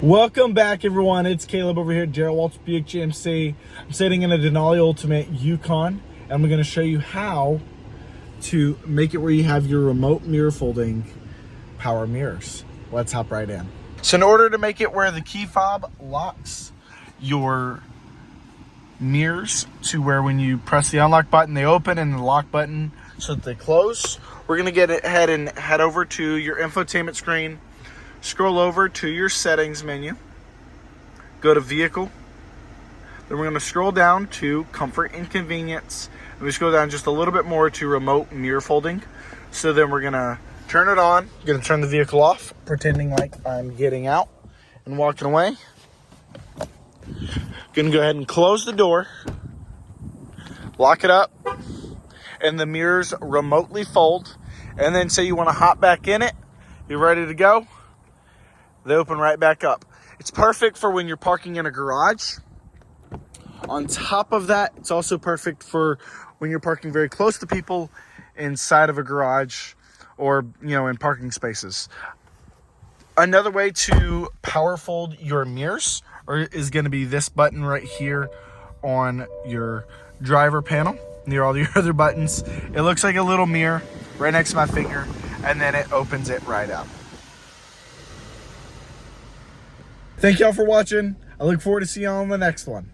Welcome back, everyone. It's Caleb over here at Gerald Waltz Buick GMC. I'm sitting in a Denali Ultimate Yukon, and I'm going to show you how to make it where you have your remote mirror folding power mirrors. Let's hop right in. So in order to make it where the key fob locks your mirrors to where when you press the unlock button, they open, and the lock button so that they close, we're going to get ahead and head over to your infotainment screen. Scroll over to your settings menu, go to vehicle, then we're going to scroll down to comfort and convenience, and we scroll down just a little bit more to remote mirror folding. So then we're going to turn it on, going to turn the vehicle off, pretending like I'm getting out and walking away. Going to go ahead and close the door, lock it up, and the mirrors remotely fold. And then say you want to hop back in it, you're ready to go. They open right back up. It's perfect for when you're parking in a garage. On top of that, it's also perfect for when you're parking very close to people inside of a garage or, in parking spaces. Another way to power fold your mirrors is going to be this button right here on your driver panel near all your other buttons. It looks like a little mirror right next to my finger, and then it opens it right up. Thank y'all for watching. I look forward to seeing y'all on the next one.